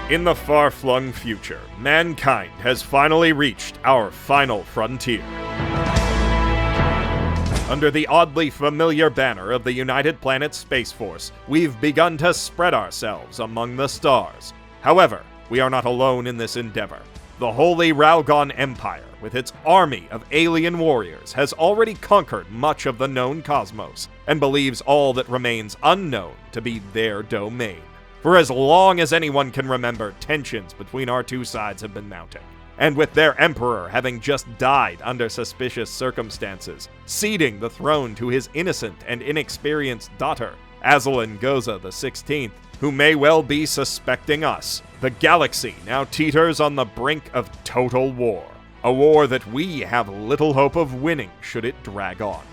In the far-flung future, mankind has finally reached our final frontier. Under the oddly familiar banner of the United Planets Space Force, we've begun to spread ourselves among the stars. However, we are not alone in this endeavor. The Holy Ralgon Empire, with its army of alien warriors, has already conquered much of the known cosmos, and believes all that remains unknown to be their domain. For as long as anyone can remember, tensions between our two sides have been mounting. And with their emperor having just died under suspicious circumstances, ceding the throne to his innocent and inexperienced daughter, Azalin Goza XVI, who may well be suspecting us, the galaxy now teeters on the brink of total war. A war that we have little hope of winning should it drag on.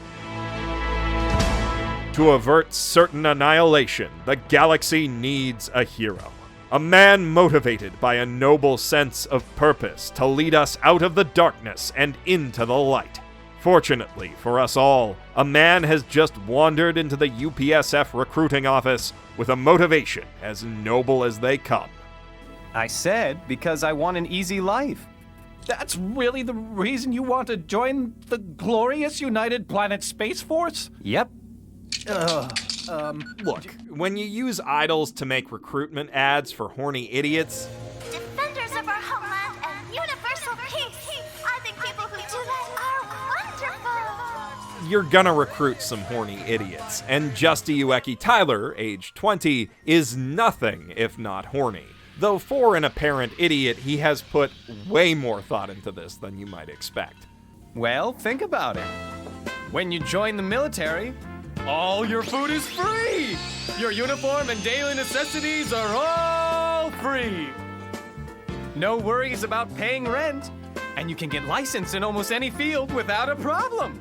To avert certain annihilation, the galaxy needs a hero. A man motivated by a noble sense of purpose to lead us out of the darkness and into the light. Fortunately for us all, a man has just wandered into the UPSF recruiting office with a motivation as noble as they come. I said because I want an easy life. That's really the reason you want to join the glorious United Planets Space Force? Yep. Look, when you use idols to make recruitment ads for horny idiots... Defenders of our homeland and universal peace! I think people who do that are wonderful! You're gonna recruit some horny idiots, and Justy Ueki Tylor, age 20, is nothing if not horny. Though for an apparent idiot, he has put way more thought into this than you might expect. Well, think about it. When you join the military, all your food is free! Your uniform and daily necessities are all free! No worries about paying rent, and you can get licensed in almost any field without a problem.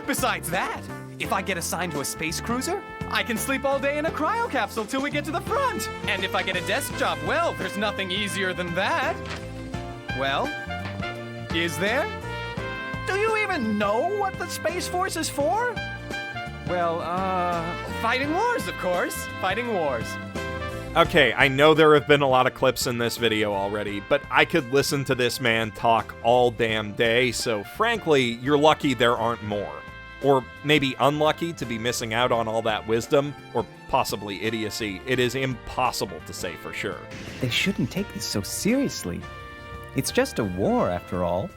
Besides that, if I get assigned to a space cruiser, I can sleep all day in a cryo capsule till we get to the front. And if I get a desk job, well, there's nothing easier than that. Well, is there? Do you even know what the Space Force is for? Well, fighting wars, of course. Fighting wars. Okay, I know there have been a lot of clips in this video already, but I could listen to this man talk all damn day, so frankly, you're lucky there aren't more. Or maybe unlucky to be missing out on all that wisdom, or possibly idiocy. It is impossible to say for sure. They shouldn't take this so seriously. It's just a war, after all.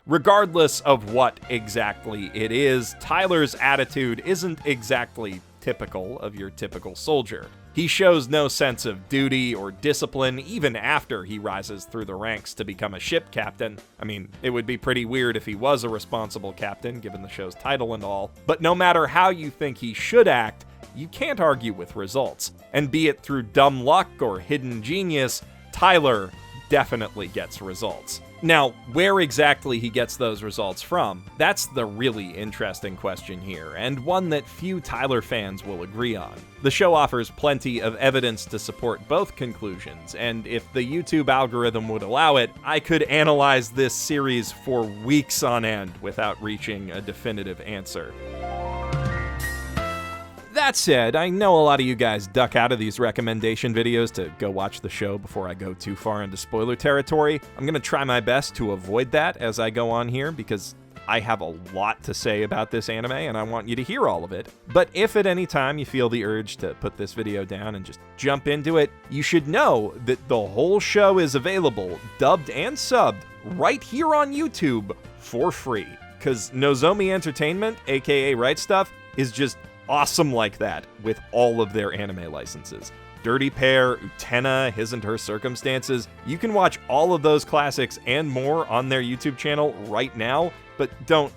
Regardless of what exactly it is, Tylor's attitude isn't exactly typical of your typical soldier. He shows no sense of duty or discipline even after he rises through the ranks to become a ship captain. I mean, it would be pretty weird if he was a responsible captain, given the show's title and all. But no matter how you think he should act, you can't argue with results. And be it through dumb luck or hidden genius, Tylor definitely gets results. Now, where exactly he gets those results from, that's the really interesting question here, and one that few Tylor fans will agree on. The show offers plenty of evidence to support both conclusions, and if the YouTube algorithm would allow it, I could analyze this series for weeks on end without reaching a definitive answer. That said, I know a lot of you guys duck out of these recommendation videos to go watch the show before I go too far into spoiler territory. I'm gonna try my best to avoid that as I go on here because I have a lot to say about this anime and I want you to hear all of it. But if at any time you feel the urge to put this video down and just jump into it, you should know that the whole show is available, dubbed and subbed, right here on YouTube for free. Because Nozomi Entertainment, aka Right Stuff, is just awesome like that with all of their anime licenses. Dirty Pair, Utena, His and Her Circumstances. You can watch all of those classics and more on their YouTube channel right now, but don't,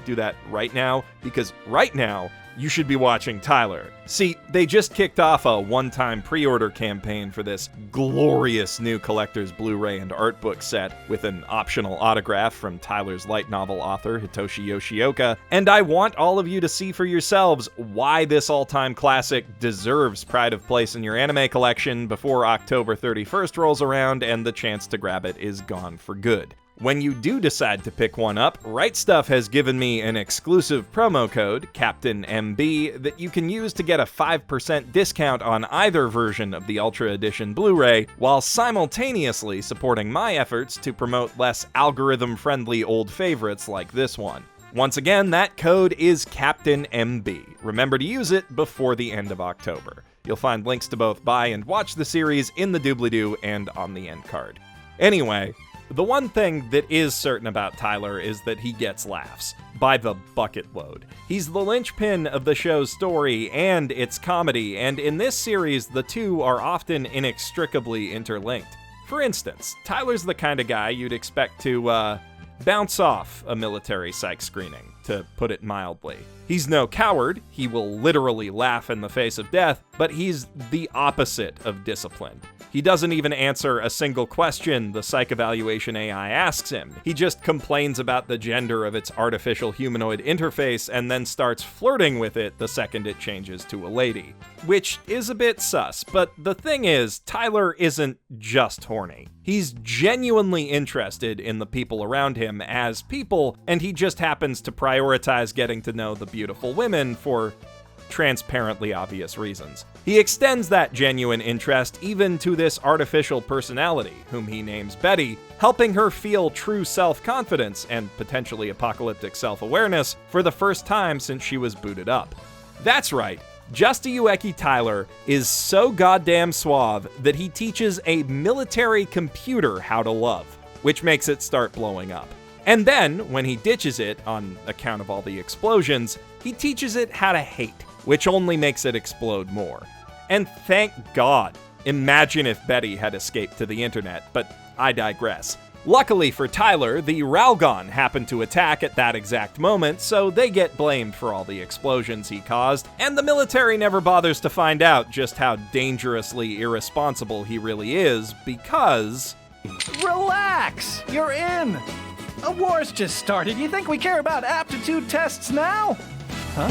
do that right now, because right now, you should be watching Tylor. See, they just kicked off a one-time pre-order campaign for this glorious new collector's Blu-ray and art book set with an optional autograph from Tylor's light novel author Hitoshi Yoshioka, and I want all of you to see for yourselves why this all-time classic deserves pride of place in your anime collection before October 31st rolls around and the chance to grab it is gone for good. When you do decide to pick one up, Right Stuff has given me an exclusive promo code, Captain MB, that you can use to get a 5% discount on either version of the Ultra Edition Blu-ray, while simultaneously supporting my efforts to promote less algorithm-friendly old favorites like this one. Once again, that code is Captain MB. Remember to use it before the end of October. You'll find links to both buy and watch the series in the doobly-doo and on the end card. Anyway, the one thing that is certain about Tylor is that he gets laughs, by the bucket load. He's the linchpin of the show's story and its comedy, and in this series, the two are often inextricably interlinked. For instance, Tylor's the kind of guy you'd expect to, bounce off a military psych screening, to put it mildly. He's no coward, he will literally laugh in the face of death, but he's the opposite of disciplined. He doesn't even answer a single question the psych evaluation AI asks him. He just complains about the gender of its artificial humanoid interface and then starts flirting with it the second it changes to a lady. Which is a bit sus, but the thing is, Tylor isn't just horny. He's genuinely interested in the people around him as people, and he just happens to prioritize getting to know the beautiful women for transparently obvious reasons. He extends that genuine interest even to this artificial personality, whom he names Betty, helping her feel true self-confidence and potentially apocalyptic self-awareness for the first time since she was booted up. That's right, Justiyueki Tylor is so goddamn suave that he teaches a military computer how to love, which makes it start blowing up. And then, when he ditches it, on account of all the explosions, he teaches it how to hate, which only makes it explode more. And thank God. Imagine if Betty had escaped to the internet, but I digress. Luckily for Tylor, the Ralgon happened to attack at that exact moment, so they get blamed for all the explosions he caused, and the military never bothers to find out just how dangerously irresponsible he really is, because... Relax! You're in! A war's just started. You think we care about aptitude tests now? Huh?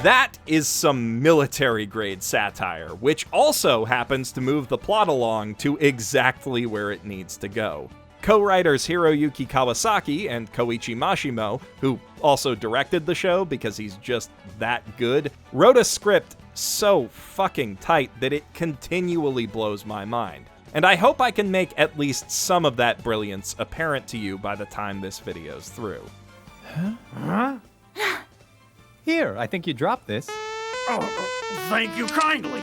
That is some military-grade satire, which also happens to move the plot along to exactly where it needs to go. Co-writers Hiroyuki Kawasaki and Koichi Mashimo, who also directed the show because he's just that good, wrote a script so fucking tight that it continually blows my mind. And I hope I can make at least some of that brilliance apparent to you by the time this video's through. Huh? Here, I think you dropped this. Oh, thank you kindly.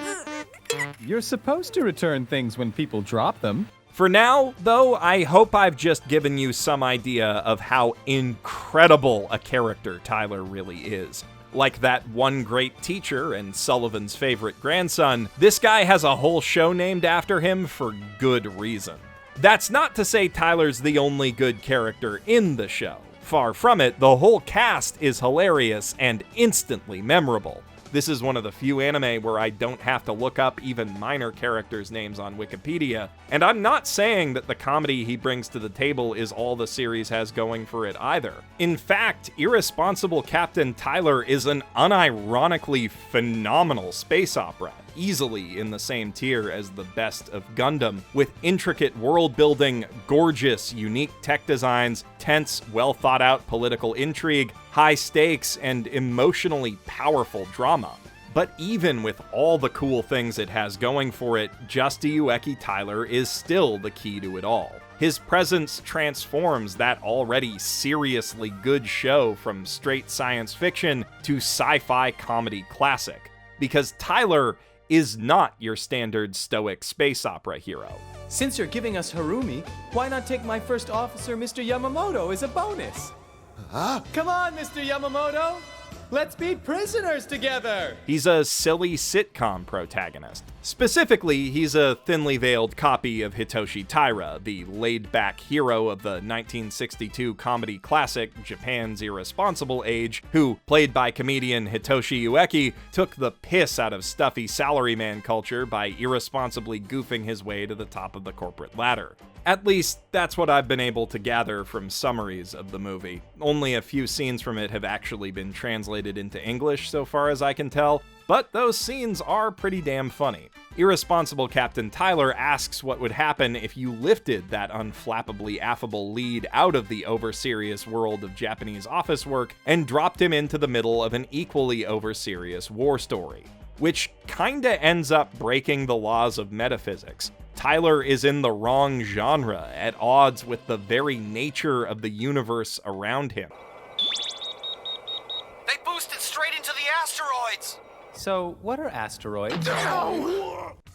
You're supposed to return things when people drop them. For now, though, I hope I've just given you some idea of how incredible a character Tylor really is. Like that one great teacher and Sullivan's favorite grandson, this guy has a whole show named after him for good reason. That's not to say Tylor's the only good character in the show. Far from it, the whole cast is hilarious and instantly memorable. This is one of the few anime where I don't have to look up even minor characters' names on Wikipedia, and I'm not saying that the comedy he brings to the table is all the series has going for it either. In fact, Irresponsible Captain Tylor is an unironically phenomenal space opera, easily in the same tier as the best of Gundam, with intricate world building, gorgeous, unique tech designs, tense, well-thought-out political intrigue, high stakes, and emotionally powerful drama. But even with all the cool things it has going for it, Justiyueki Tylor is still the key to it all. His presence transforms that already seriously good show from straight science fiction to sci-fi comedy classic. Because Tylor is not your standard stoic space opera hero. Since you're giving us Harumi, why not take my first officer, Mr. Yamamoto, as a bonus? Come on, Mr. Yamamoto! Let's be prisoners together! He's a silly sitcom protagonist. Specifically, he's a thinly veiled copy of Hitoshi Taira, the laid-back hero of the 1962 comedy classic Japan's Irresponsible Age, who, played by comedian Hitoshi Ueki, took the piss out of stuffy salaryman culture by irresponsibly goofing his way to the top of the corporate ladder. At least, that's what I've been able to gather from summaries of the movie. Only a few scenes from it have actually been translated into English so far as I can tell, but those scenes are pretty damn funny. Irresponsible Captain Tylor asks what would happen if you lifted that unflappably affable lead out of the over-serious world of Japanese office work and dropped him into the middle of an equally over-serious war story, which kinda ends up breaking the laws of metaphysics. Tylor is in the wrong genre, at odds with the very nature of the universe around him. They boosted straight into the asteroids! So, what are asteroids?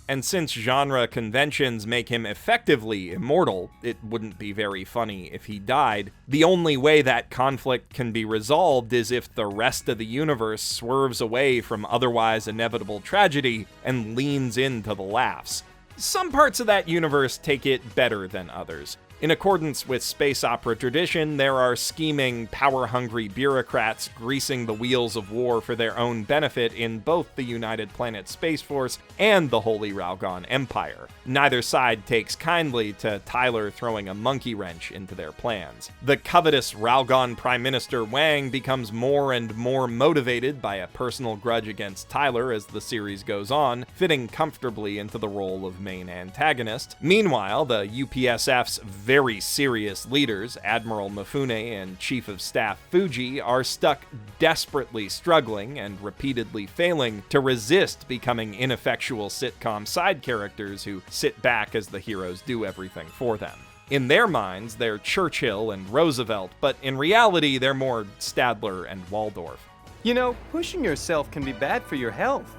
And since genre conventions make him effectively immortal, it wouldn't be very funny if he died. The only way that conflict can be resolved is if the rest of the universe swerves away from otherwise inevitable tragedy and leans into the laughs. Some parts of that universe take it better than others. In accordance with space opera tradition, there are scheming, power-hungry bureaucrats greasing the wheels of war for their own benefit in both the United Planet Space Force and the Holy Ralgon Empire. Neither side takes kindly to Tylor throwing a monkey wrench into their plans. The covetous Ralgon Prime Minister Wang becomes more and more motivated by a personal grudge against Tylor as the series goes on, fitting comfortably into the role of main antagonist. Meanwhile, the UPSF's very serious leaders, Admiral Mifune and Chief of Staff Fuji, are stuck desperately struggling and repeatedly failing to resist becoming ineffectual sitcom side characters who sit back as the heroes do everything for them. In their minds, they're Churchill and Roosevelt, but in reality, they're more Stadler and Waldorf. You know, pushing yourself can be bad for your health.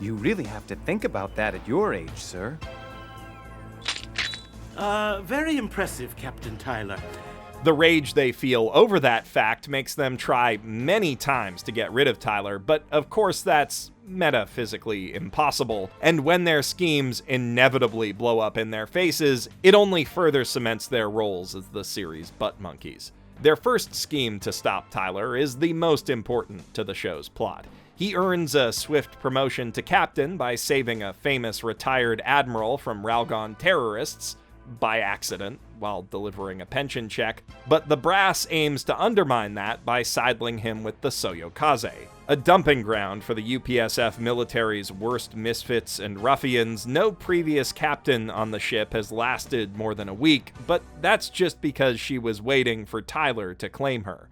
You really have to think about that at your age, sir. Very impressive, Captain Tylor. The rage they feel over that fact makes them try many times to get rid of Tylor, but of course that's metaphysically impossible, and when their schemes inevitably blow up in their faces, it only further cements their roles as the series' butt monkeys. Their first scheme to stop Tylor is the most important to the show's plot. He earns a swift promotion to captain by saving a famous retired admiral from Ralgon terrorists, by accident, while delivering a pension check, but the brass aims to undermine that by sidling him with the Soyokaze. A dumping ground for the UPSF military's worst misfits and ruffians, no previous captain on the ship has lasted more than a week, but that's just because she was waiting for Tylor to claim her.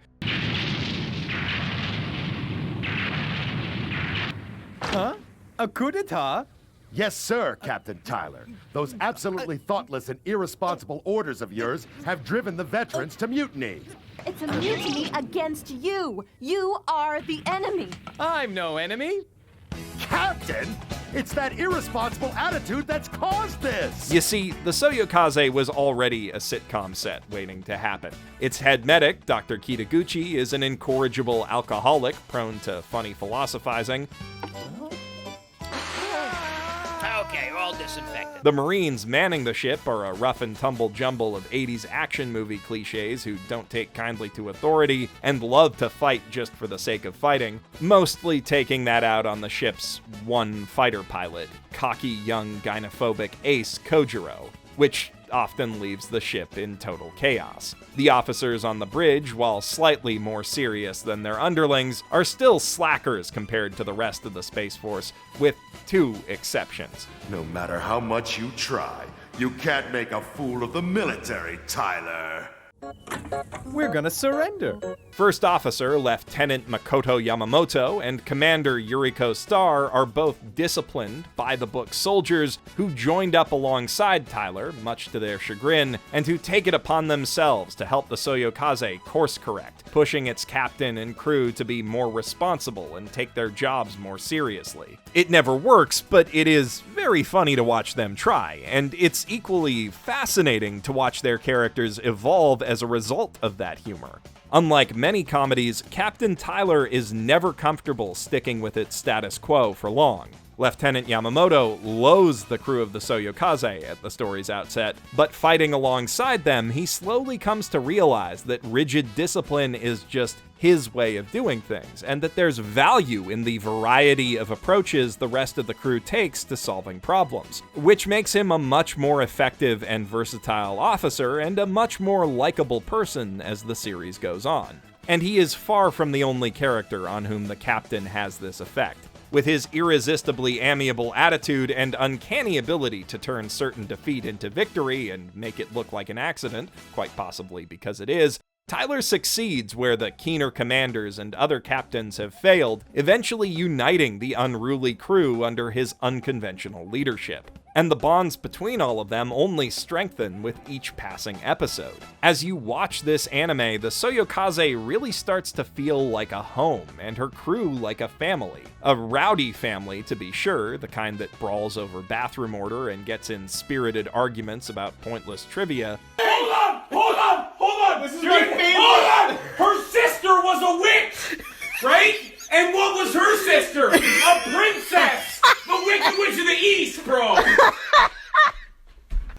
Huh? A coup d'etat? Yes, sir, Captain Tylor. Those absolutely thoughtless and irresponsible orders of yours have driven the veterans to mutiny. It's a mutiny against you. You are the enemy. I'm no enemy. Captain? It's that irresponsible attitude that's caused this! You see, the Soyokaze was already a sitcom set waiting to happen. Its head medic, Dr. Kitaguchi, is an incorrigible alcoholic prone to funny philosophizing. Okay, all disinfected. The Marines manning the ship are a rough and tumble jumble of 80s action movie cliches who don't take kindly to authority and love to fight just for the sake of fighting, mostly taking that out on the ship's one fighter pilot, cocky young gynophobic ace Kojiro, which often leaves the ship in total chaos. The officers on the bridge, while slightly more serious than their underlings, are still slackers compared to the rest of the Space Force, with two exceptions. No matter how much you try, you can't make a fool of the military, Tylor. We're gonna surrender. First Officer Lieutenant Makoto Yamamoto and Commander Yuriko Star are both disciplined, by-the-book soldiers who joined up alongside Tylor, much to their chagrin, and who take it upon themselves to help the Soyokaze course-correct, pushing its captain and crew to be more responsible and take their jobs more seriously. It never works, but it is very funny to watch them try, and it's equally fascinating to watch their characters evolve as a result of that humor. Unlike many comedies, Captain Tylor is never comfortable sticking with its status quo for long. Lieutenant Yamamoto loathes the crew of the Soyokaze at the story's outset, but fighting alongside them, he slowly comes to realize that rigid discipline is just his way of doing things, and that there's value in the variety of approaches the rest of the crew takes to solving problems, which makes him a much more effective and versatile officer and a much more likable person as the series goes on. And he is far from the only character on whom the captain has this effect. with his irresistibly amiable attitude and uncanny ability to turn certain defeat into victory and make it look like an accident, quite possibly because it is, Tylor succeeds where the keener commanders and other captains have failed, eventually uniting the unruly crew under his unconventional leadership. And the bonds between all of them only strengthen with each passing episode. As you watch this anime, the Soyokaze really starts to feel like a home, and her crew like a family. A rowdy family, to be sure, the kind that brawls over bathroom order and gets in spirited arguments about pointless trivia. Hold on! This is my favorite. Hold on! Her sister was a witch, right? And what was her sister? A princess! The Wicked Witch of the East, bro!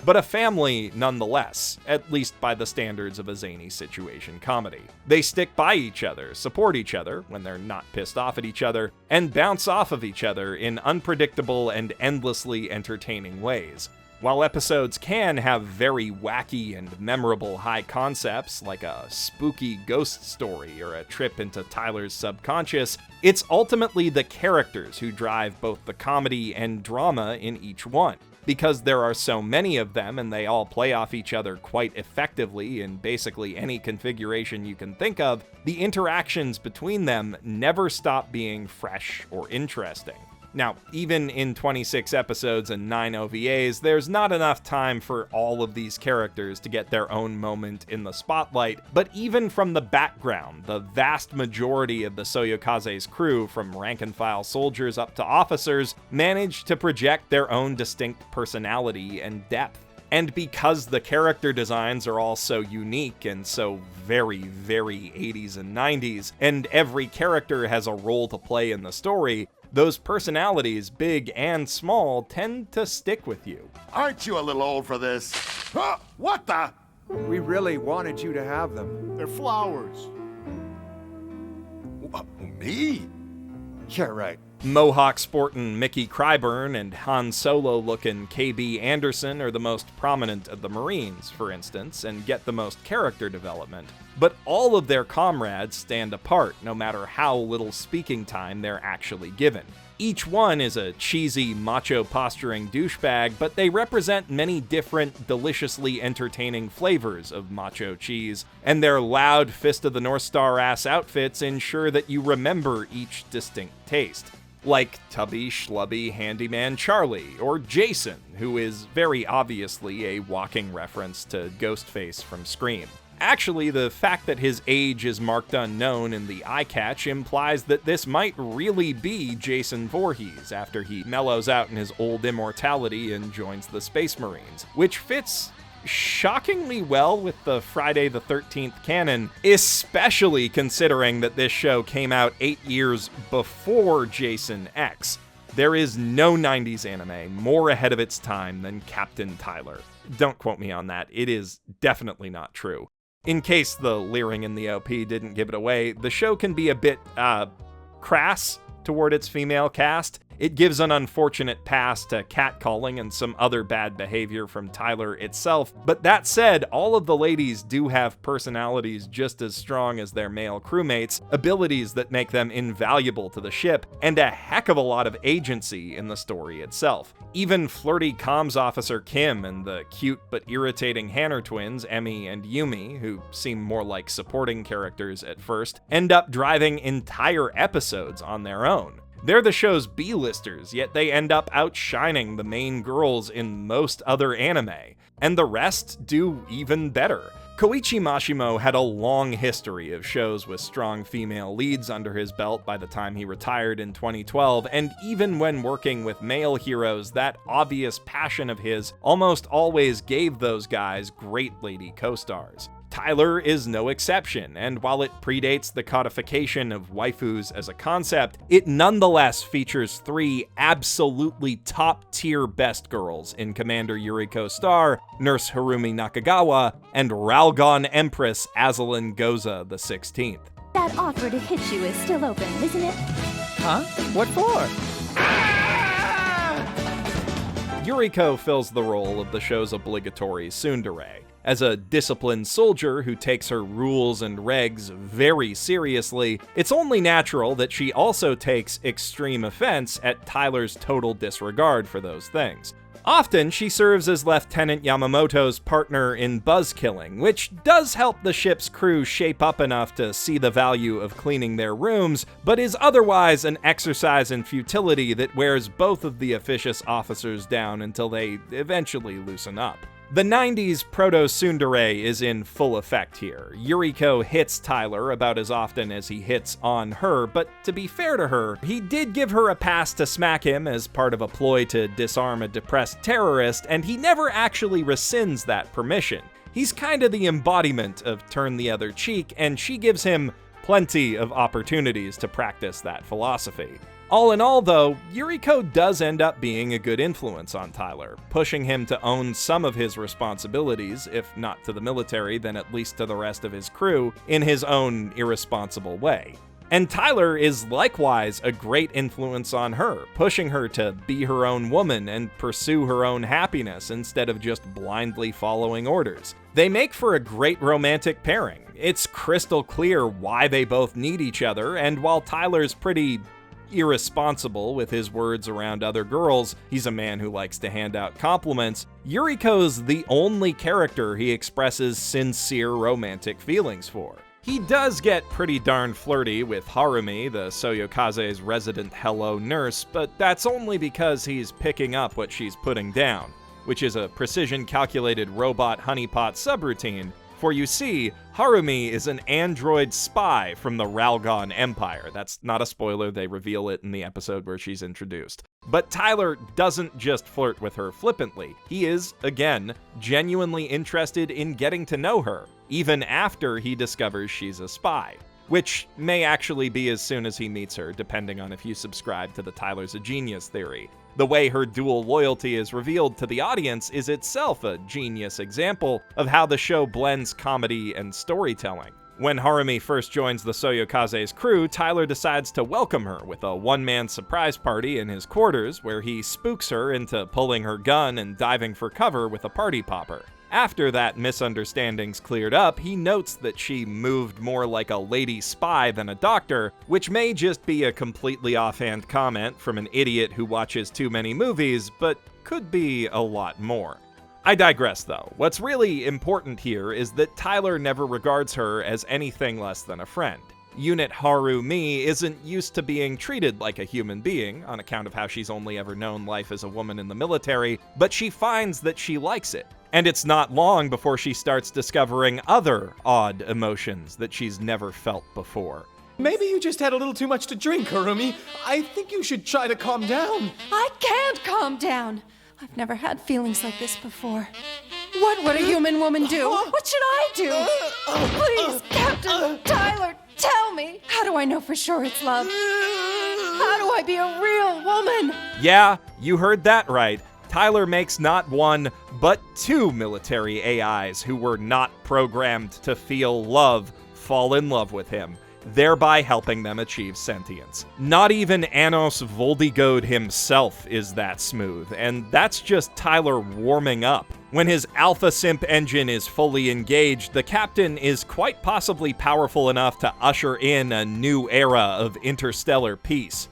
But a family nonetheless, at least by the standards of a zany situation comedy. They stick by each other, support each other when they're not pissed off at each other, and bounce off of each other in unpredictable and endlessly entertaining ways. While episodes can have very wacky and memorable high concepts, like a spooky ghost story or a trip into Tylor's subconscious, it's ultimately the characters who drive both the comedy and drama in each one. Because there are so many of them and they all play off each other quite effectively in basically any configuration you can think of, the interactions between them never stop being fresh or interesting. Now, even in 26 episodes and 9 OVAs, there's not enough time for all of these characters to get their own moment in the spotlight, but even from the background, the vast majority of the Soyokaze's crew, from rank-and-file soldiers up to officers, manage to project their own distinct personality and depth. And because the character designs are all so unique and so very, very 80s and 90s, and every character has a role to play in the story, those personalities, big and small, tend to stick with you. Aren't you a little old for this? What the? We really wanted you to have them. They're flowers. Me? Yeah, right. Mohawk sportin' Mickey Cryburn and Han Solo looking KB Anderson are the most prominent of the Marines, for instance, and get the most character development. But all of their comrades stand apart, no matter how little speaking time they're actually given. Each one is a cheesy, macho-posturing douchebag, but they represent many different, deliciously entertaining flavors of macho cheese, and their loud Fist of the North Star-ass outfits ensure that you remember each distinct taste. Like Tubby Schlubby Handyman Charlie, or Jason, who is very obviously a walking reference to Ghostface from Scream. Actually, the fact that his age is marked unknown in the eye catch implies that this might really be Jason Voorhees after he mellows out in his old immortality and joins the Space Marines, which fits shockingly well with the Friday the 13th canon, especially considering that this show came out 8 years before Jason X. There is no 90s anime more ahead of its time than Captain Tylor. Don't quote me on that, it is definitely not true. In case the leering in the OP didn't give it away, the show can be a bit, crass toward its female cast. It gives an unfortunate pass to catcalling and some other bad behavior from Tylor itself, but that said, all of the ladies do have personalities just as strong as their male crewmates, abilities that make them invaluable to the ship, and a heck of a lot of agency in the story itself. Even flirty comms officer Kim and the cute but irritating Hanner twins, Emmy and Yumi, who seem more like supporting characters at first, end up driving entire episodes on their own. They're the show's B-listers, yet they end up outshining the main girls in most other anime, and the rest do even better. Koichi Mashimo had a long history of shows with strong female leads under his belt by the time he retired in 2012, and even when working with male heroes, that obvious passion of his almost always gave those guys great lady co-stars. Tylor is no exception, and while it predates the codification of waifus as a concept, it nonetheless features 3 absolutely top-tier best girls in Commander Yuriko Star, Nurse Harumi Nakagawa, and Ralgon Empress Azalin Goza the 16th. That offer to hit you is still open, isn't it? Huh? What for? Yuriko fills the role of the show's obligatory tsundere. As a disciplined soldier who takes her rules and regs very seriously, it's only natural that she also takes extreme offense at Tylor's total disregard for those things. Often, she serves as Lieutenant Yamamoto's partner in buzzkilling, which does help the ship's crew shape up enough to see the value of cleaning their rooms, but is otherwise an exercise in futility that wears both of the officious officers down until they eventually loosen up. The 90s proto-tsundere is in full effect here. Yuriko hits Tylor about as often as he hits on her, but to be fair to her, he did give her a pass to smack him as part of a ploy to disarm a depressed terrorist, and he never actually rescinds that permission. He's kinda the embodiment of turn the other cheek, and she gives him plenty of opportunities to practice that philosophy. All in all, though, Yuriko does end up being a good influence on Tylor, pushing him to own some of his responsibilities, if not to the military, then at least to the rest of his crew, in his own irresponsible way. And Tylor is likewise a great influence on her, pushing her to be her own woman and pursue her own happiness instead of just blindly following orders. They make for a great romantic pairing. It's crystal clear why they both need each other, and while Tylor's pretty irresponsible with his words around other girls, he's a man who likes to hand out compliments, Yuriko's the only character he expresses sincere romantic feelings for. He does get pretty darn flirty with Harumi, the Soyokaze's resident hello nurse, but that's only because he's picking up what she's putting down, which is a precision-calculated robot honeypot subroutine. For you see, Harumi is an android spy from the Ralgon Empire. That's not a spoiler, they reveal it in the episode where she's introduced. But Tylor doesn't just flirt with her flippantly. He is, again, genuinely interested in getting to know her, even after he discovers she's a spy. Which may actually be as soon as he meets her, depending on if you subscribe to the Tylor's a genius theory. The way her dual loyalty is revealed to the audience is itself a genius example of how the show blends comedy and storytelling. When Harumi first joins the Soyokaze's crew, Tylor decides to welcome her with a one-man surprise party in his quarters where he spooks her into pulling her gun and diving for cover with a party popper. After that misunderstanding's cleared up, he notes that she moved more like a lady spy than a doctor, which may just be a completely offhand comment from an idiot who watches too many movies, but could be a lot more. I digress though. What's really important here is that Tylor never regards her as anything less than a friend. Unit Harumi isn't used to being treated like a human being, on account of how she's only ever known life as a woman in the military, but she finds that she likes it. And it's not long before she starts discovering other odd emotions that she's never felt before. Maybe you just had a little too much to drink, Harumi. I think you should try to calm down. I can't calm down. I've never had feelings like this before. What would a human woman do? What should I do? Please, Captain Tylor, tell me. How do I know for sure it's love? How do I be a real woman? Yeah, you heard that right. Tylor makes not one, but two military AIs who were not programmed to feel love fall in love with him, thereby helping them achieve sentience. Not even Anos Voldigode himself is that smooth, and that's just Tylor warming up. When his Alpha Simp engine is fully engaged, the captain is quite possibly powerful enough to usher in a new era of interstellar peace.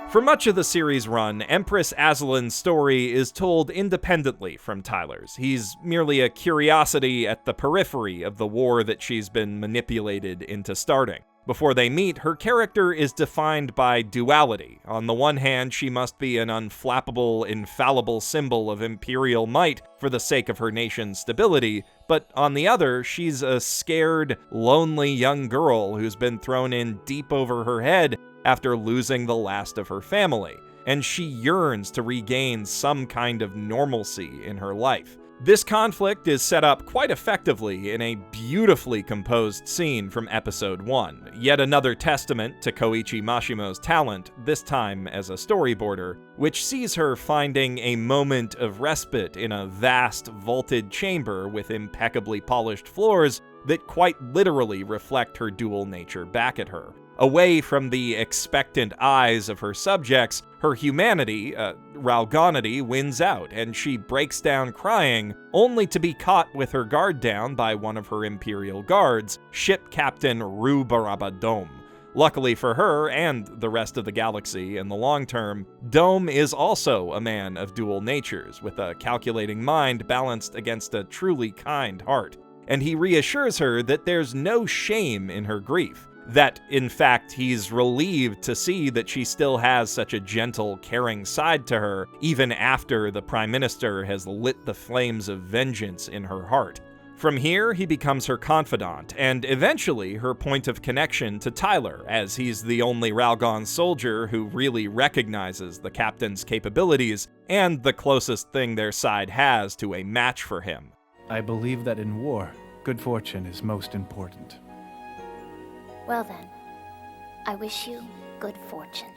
For much of the series run, Empress Aslan's story is told independently from Tylor's. He's merely a curiosity at the periphery of the war that she's been manipulated into starting. Before they meet, her character is defined by duality. On the one hand, she must be an unflappable, infallible symbol of imperial might for the sake of her nation's stability, but on the other, she's a scared, lonely young girl who's been thrown in deep over her head after losing the last of her family, and she yearns to regain some kind of normalcy in her life. This conflict is set up quite effectively in a beautifully composed scene from episode 1, yet another testament to Koichi Mashimo's talent, this time as a storyboarder, which sees her finding a moment of respite in a vast, vaulted chamber with impeccably polished floors that quite literally reflect her dual nature back at her. Away from the expectant eyes of her subjects, her humanity, Ralgonity, wins out, and she breaks down crying, only to be caught with her guard down by one of her Imperial guards, Ship Captain Rubaraba Dome. Luckily for her and the rest of the galaxy in the long term, Dome is also a man of dual natures, with a calculating mind balanced against a truly kind heart. And he reassures her that there's no shame in her grief. That, in fact, he's relieved to see that she still has such a gentle, caring side to her, even after the Prime Minister has lit the flames of vengeance in her heart. From here, he becomes her confidant, and eventually her point of connection to Tylor, as he's the only Ralgon soldier who really recognizes the captain's capabilities, and the closest thing their side has to a match for him. I believe that in war, good fortune is most important. Well then, I wish you good fortune.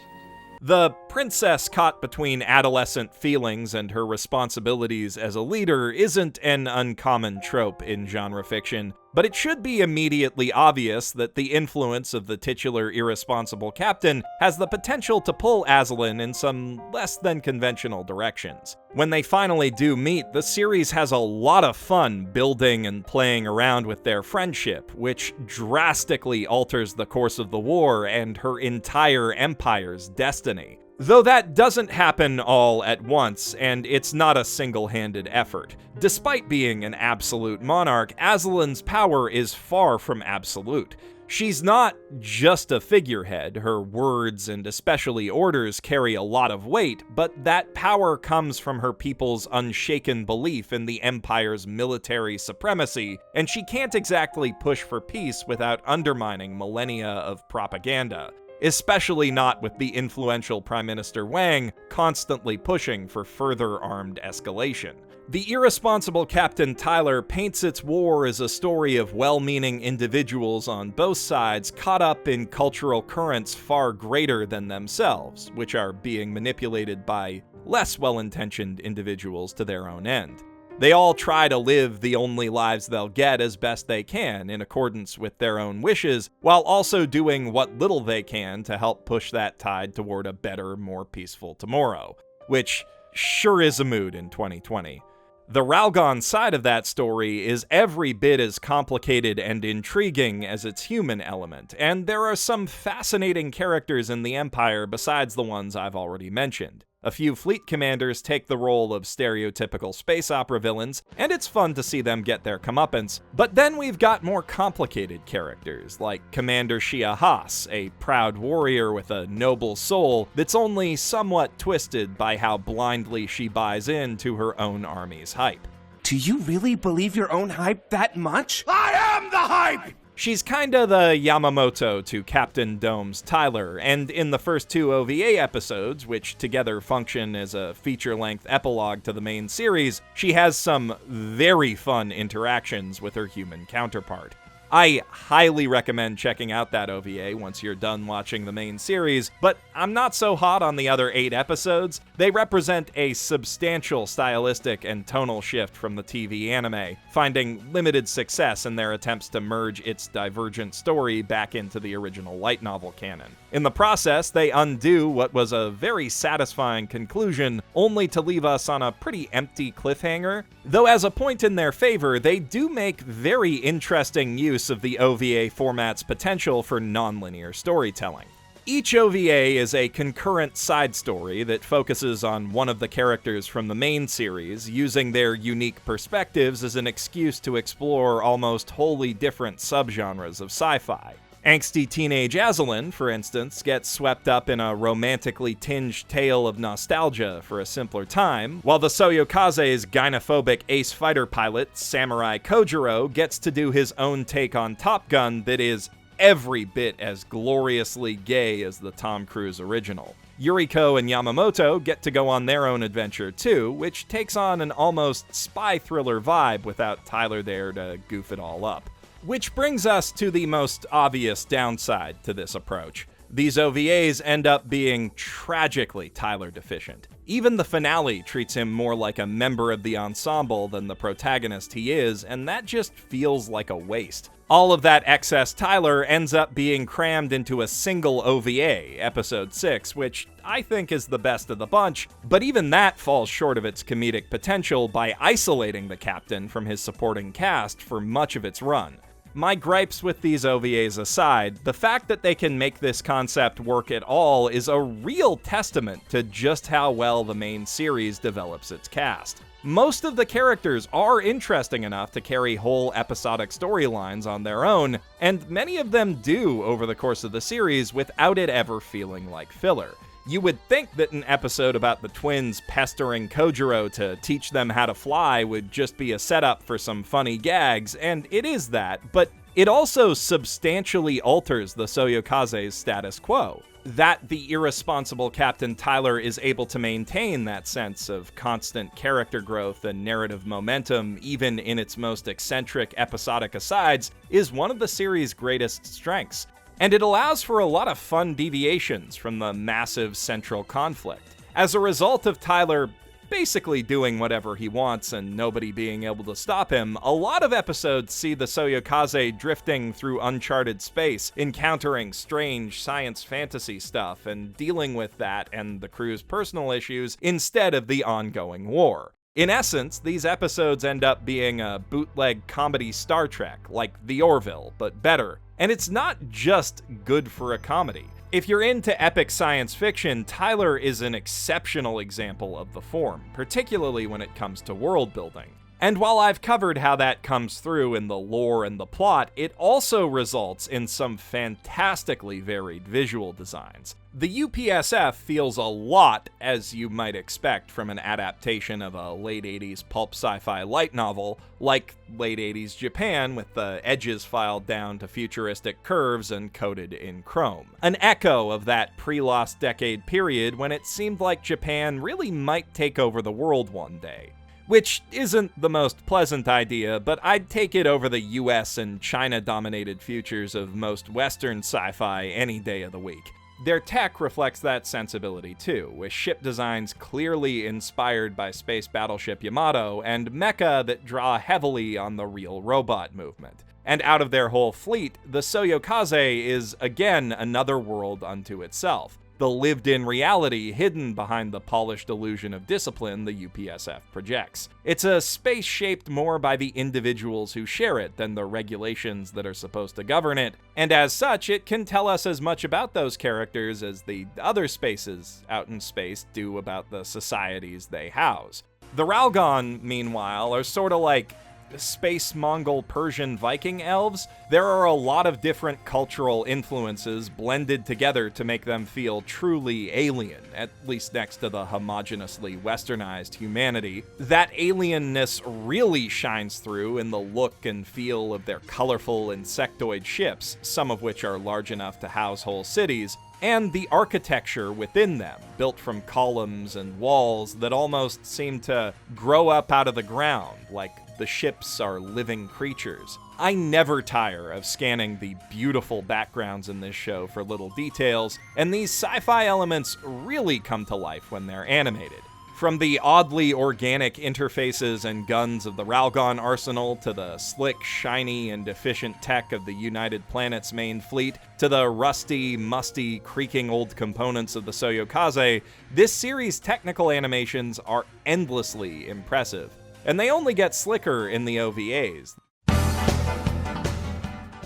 The princess caught between adolescent feelings and her responsibilities as a leader isn't an uncommon trope in genre fiction, but it should be immediately obvious that the influence of the titular irresponsible captain has the potential to pull Aslan in some less than conventional directions. When they finally do meet, the series has a lot of fun building and playing around with their friendship, which drastically alters the course of the war and her entire empire's destiny. Though that doesn't happen all at once, and it's not a single-handed effort. Despite being an absolute monarch, Aslan's power is far from absolute. She's not just a figurehead, her words and especially orders carry a lot of weight, but that power comes from her people's unshaken belief in the Empire's military supremacy, and she can't exactly push for peace without undermining millennia of propaganda. Especially not with the influential Prime Minister Wang constantly pushing for further armed escalation. The Irresponsible Captain Tylor paints its war as a story of well-meaning individuals on both sides caught up in cultural currents far greater than themselves, which are being manipulated by less well-intentioned individuals to their own end. They all try to live the only lives they'll get as best they can in accordance with their own wishes, while also doing what little they can to help push that tide toward a better, more peaceful tomorrow. Which sure is a mood in 2020. The Ralgon side of that story is every bit as complicated and intriguing as its human element, and there are some fascinating characters in the Empire besides the ones I've already mentioned. A few fleet commanders take the role of stereotypical space opera villains, and it's fun to see them get their comeuppance. But then we've got more complicated characters, like Commander Shia Haas, a proud warrior with a noble soul that's only somewhat twisted by how blindly she buys into her own army's hype. Do you really believe your own hype that much? I am the hype! She's kinda the Yamamoto to Captain Dome's Tylor, and in the first two OVA episodes, which together function as a feature-length epilogue to the main series, she has some very fun interactions with her human counterpart. I highly recommend checking out that OVA once you're done watching the main series, but I'm not so hot on the other 8 episodes. They represent a substantial stylistic and tonal shift from the TV anime, finding limited success in their attempts to merge its divergent story back into the original light novel canon. In the process, they undo what was a very satisfying conclusion, only to leave us on a pretty empty cliffhanger. Though as a point in their favor, they do make very interesting use of the OVA format's potential for nonlinear storytelling. Each OVA is a concurrent side story that focuses on one of the characters from the main series, using their unique perspectives as an excuse to explore almost wholly different subgenres of sci-fi. Angsty teenage Aslan, for instance, gets swept up in a romantically tinged tale of nostalgia for a simpler time, while the Soyokaze's gynophobic ace fighter pilot, Samurai Kojiro, gets to do his own take on Top Gun that is every bit as gloriously gay as the Tom Cruise original. Yuriko and Yamamoto get to go on their own adventure too, which takes on an almost spy thriller vibe without Tylor there to goof it all up. Which brings us to the most obvious downside to this approach. These OVAs end up being tragically Tylor deficient. Even the finale treats him more like a member of the ensemble than the protagonist he is, and that just feels like a waste. All of that excess Tylor ends up being crammed into a single OVA, episode 6, which I think is the best of the bunch, but even that falls short of its comedic potential by isolating the captain from his supporting cast for much of its run. My gripes with these OVAs aside, the fact that they can make this concept work at all is a real testament to just how well the main series develops its cast. Most of the characters are interesting enough to carry whole episodic storylines on their own, and many of them do over the course of the series without it ever feeling like filler. You would think that an episode about the twins pestering Kojiro to teach them how to fly would just be a setup for some funny gags, and it is that, but it also substantially alters the Soyokaze's status quo. That the irresponsible Captain Tylor is able to maintain that sense of constant character growth and narrative momentum, even in its most eccentric episodic asides, is one of the series' greatest strengths. And it allows for a lot of fun deviations from the massive central conflict. As a result of Tylor basically doing whatever he wants and nobody being able to stop him, a lot of episodes see the Soyokaze drifting through uncharted space, encountering strange science fantasy stuff, and dealing with that and the crew's personal issues instead of the ongoing war. In essence, these episodes end up being a bootleg comedy Star Trek, like The Orville, but better. And it's not just good for a comedy. If you're into epic science fiction, Tylor is an exceptional example of the form, particularly when it comes to world building. And while I've covered how that comes through in the lore and the plot, it also results in some fantastically varied visual designs. The UPSF feels a lot as you might expect from an adaptation of a late 80s pulp sci-fi light novel, like late 80s Japan with the edges filed down to futuristic curves and coated in chrome. An echo of that pre-Lost Decade period when it seemed like Japan really might take over the world one day. Which isn't the most pleasant idea, but I'd take it over the US and China-dominated futures of most Western sci-fi any day of the week. Their tech reflects that sensibility too, with ship designs clearly inspired by space battleship Yamato and mecha that draw heavily on the real robot movement. And out of their whole fleet, the Soyokaze is again another world unto itself. The lived-in reality hidden behind the polished illusion of discipline the UPSF projects. It's a space shaped more by the individuals who share it than the regulations that are supposed to govern it, and as such, it can tell us as much about those characters as the other spaces out in space do about the societies they house. The Ralgon, meanwhile, are sorta like space Mongol Persian Viking elves. There are a lot of different cultural influences blended together to make them feel truly alien, at least next to the homogeneously westernized humanity. That alienness really shines through in the look and feel of their colorful insectoid ships, some of which are large enough to house whole cities, and the architecture within them, built from columns and walls that almost seem to grow up out of the ground, like the ships are living creatures. I never tire of scanning the beautiful backgrounds in this show for little details, and these sci-fi elements really come to life when they're animated. From the oddly organic interfaces and guns of the Ralgon arsenal, to the slick, shiny, and efficient tech of the United Planet's main fleet, to the rusty, musty, creaking old components of the Soyokaze, this series' technical animations are endlessly impressive. And they only get slicker in the OVAs.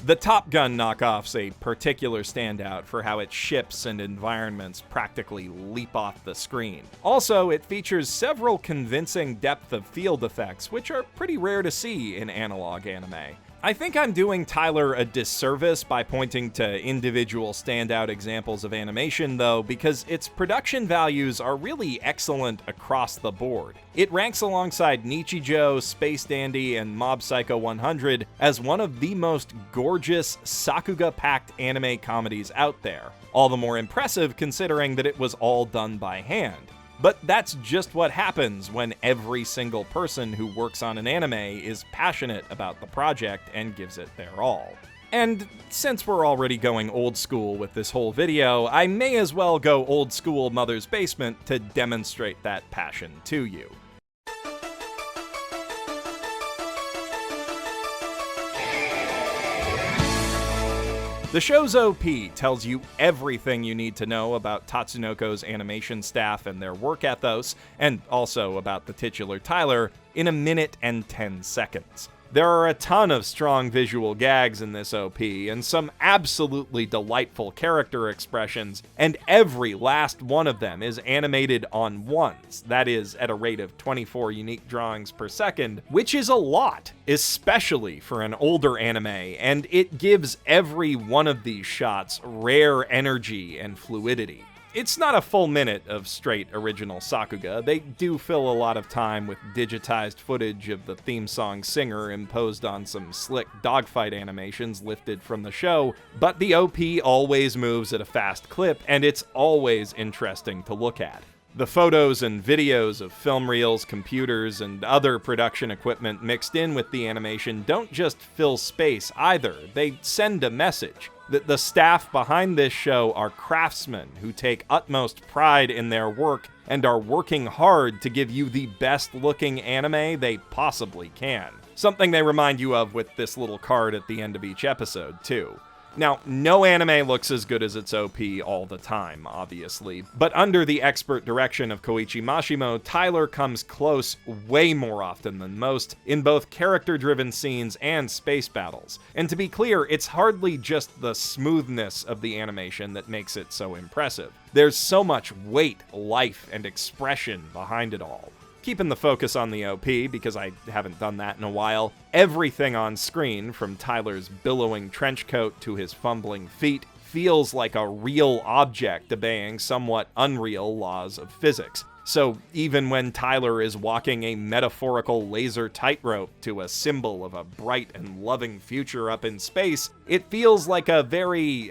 The Top Gun knockoff's a particular standout for how its ships and environments practically leap off the screen. Also, it features several convincing depth of field effects, which are pretty rare to see in analog anime. I think I'm doing Tylor a disservice by pointing to individual standout examples of animation, though, because its production values are really excellent across the board. It ranks alongside Nichijou, Space Dandy, and Mob Psycho 100 as one of the most gorgeous, sakuga-packed anime comedies out there. All the more impressive considering that it was all done by hand. But that's just what happens when every single person who works on an anime is passionate about the project and gives it their all. And since we're already going old school with this whole video, I may as well go old school Mother's Basement to demonstrate that passion to you. The show's OP tells you everything you need to know about Tatsunoko's animation staff and their work ethos, and also about the titular Tylor, in a minute and 10 seconds. There are a ton of strong visual gags in this OP, and some absolutely delightful character expressions, and every last one of them is animated on ones, that is, at a rate of 24 unique drawings per second, which is a lot, especially for an older anime, and it gives every one of these shots rare energy and fluidity. It's not a full minute of straight original Sakuga. They do fill a lot of time with digitized footage of the theme song singer imposed on some slick dogfight animations lifted from the show, but the OP always moves at a fast clip, and it's always interesting to look at. The photos and videos of film reels, computers, and other production equipment mixed in with the animation don't just fill space either, they send a message. That the staff behind this show are craftsmen who take utmost pride in their work and are working hard to give you the best looking anime they possibly can. Something they remind you of with this little card at the end of each episode, too. Now, no anime looks as good as its OP all the time, obviously, but under the expert direction of Koichi Mashimo, Tylor comes close way more often than most in both character-driven scenes and space battles. And to be clear, it's hardly just the smoothness of the animation that makes it so impressive. There's so much weight, life, and expression behind it all. Keeping the focus on the OP, because I haven't done that in a while, everything on screen, from Tylor's billowing trench coat to his fumbling feet, feels like a real object obeying somewhat unreal laws of physics. So even when Tylor is walking a metaphorical laser tightrope to a symbol of a bright and loving future up in space, it feels like a very,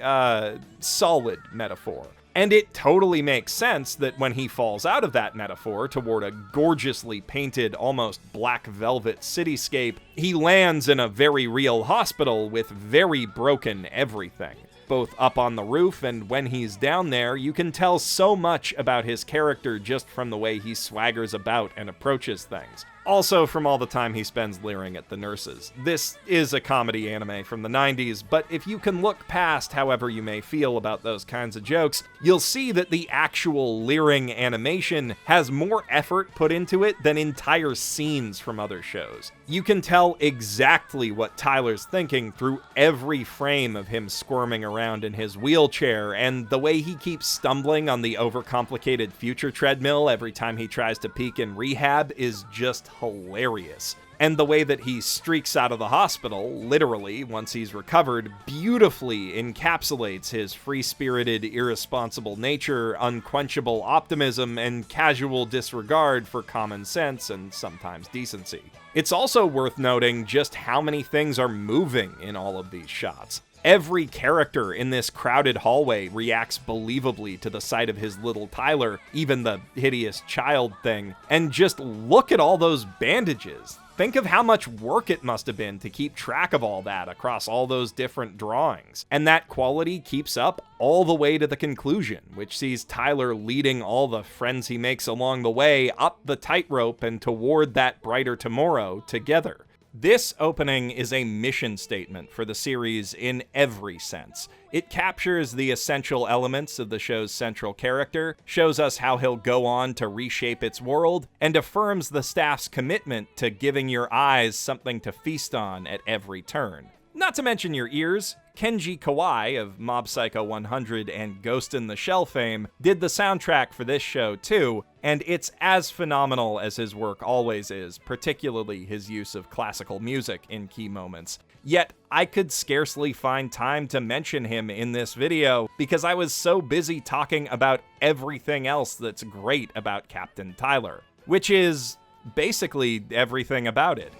solid metaphor. And it totally makes sense that when he falls out of that metaphor toward a gorgeously painted, almost black velvet cityscape, he lands in a very real hospital with very broken everything. Both up on the roof and when he's down there, you can tell so much about his character just from the way he swaggers about and approaches things. Also from all the time he spends leering at the nurses. This is a comedy anime from the 90s, but if you can look past however you may feel about those kinds of jokes, you'll see that the actual leering animation has more effort put into it than entire scenes from other shows. You can tell exactly what Tylor's thinking through every frame of him squirming around in his wheelchair, and the way he keeps stumbling on the overcomplicated future treadmill every time he tries to peek in rehab is just hilarious. And the way that he streaks out of the hospital, literally, once he's recovered, beautifully encapsulates his free-spirited, irresponsible nature, unquenchable optimism, and casual disregard for common sense and sometimes decency. It's also worth noting just how many things are moving in all of these shots. Every character in this crowded hallway reacts believably to the sight of his little Tylor, even the hideous child thing. And just look at all those bandages. Think of how much work it must have been to keep track of all that across all those different drawings. And that quality keeps up all the way to the conclusion, which sees Tylor leading all the friends he makes along the way up the tightrope and toward that brighter tomorrow together. This opening is a mission statement for the series in every sense. It captures the essential elements of the show's central character, shows us how he'll go on to reshape its world, and affirms the staff's commitment to giving your eyes something to feast on at every turn. Not to mention your ears. Kenji Kawai of Mob Psycho 100 and Ghost in the Shell fame did the soundtrack for this show too, and it's as phenomenal as his work always is, particularly his use of classical music in key moments. Yet, I could scarcely find time to mention him in this video because I was so busy talking about everything else that's great about Captain Tylor, which is basically everything about it.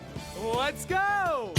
Let's go!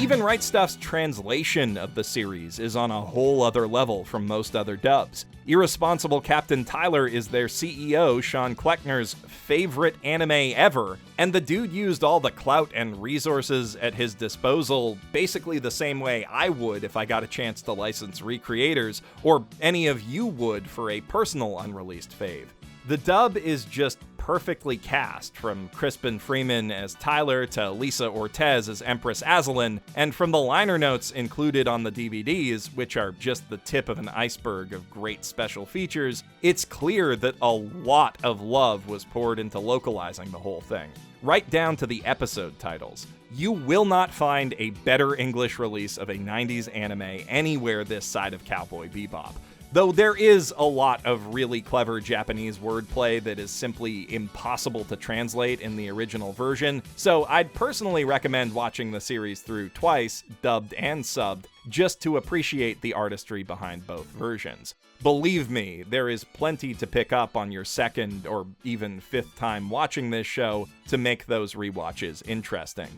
Even Right Stuff's translation of the series is on a whole other level from most other dubs. Irresponsible Captain Tylor is their CEO, Sean Kleckner's favorite anime ever, and the dude used all the clout and resources at his disposal basically the same way I would if I got a chance to license recreators, or any of you would for a personal unreleased fave. The dub is just perfectly cast, from Crispin Freeman as Tylor to Lisa Ortiz as Empress Azalin, and from the liner notes included on the DVDs, which are just the tip of an iceberg of great special features, it's clear that a lot of love was poured into localizing the whole thing, right down to the episode titles. You will not find a better English release of a 90s anime anywhere this side of Cowboy Bebop. Though there is a lot of really clever Japanese wordplay that is simply impossible to translate in the original version, so I'd personally recommend watching the series through twice, dubbed and subbed, just to appreciate the artistry behind both versions. Believe me, there is plenty to pick up on your second or even fifth time watching this show to make those rewatches interesting.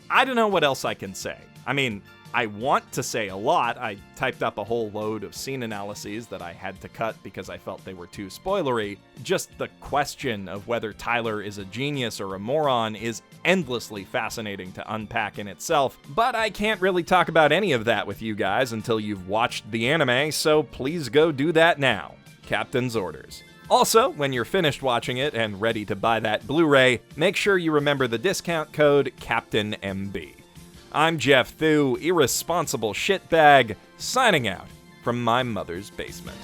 I don't know what else I can say. I mean, I want to say a lot. I typed up a whole load of scene analyses that I had to cut because I felt they were too spoilery. Just the question of whether Tylor is a genius or a moron is endlessly fascinating to unpack in itself, but I can't really talk about any of that with you guys until you've watched the anime, so please go do that now. Captain's orders. Also, when you're finished watching it and ready to buy that Blu-ray, make sure you remember the discount code CaptainMB. I'm Geoff Thew, irresponsible shitbag, signing out from my mother's basement.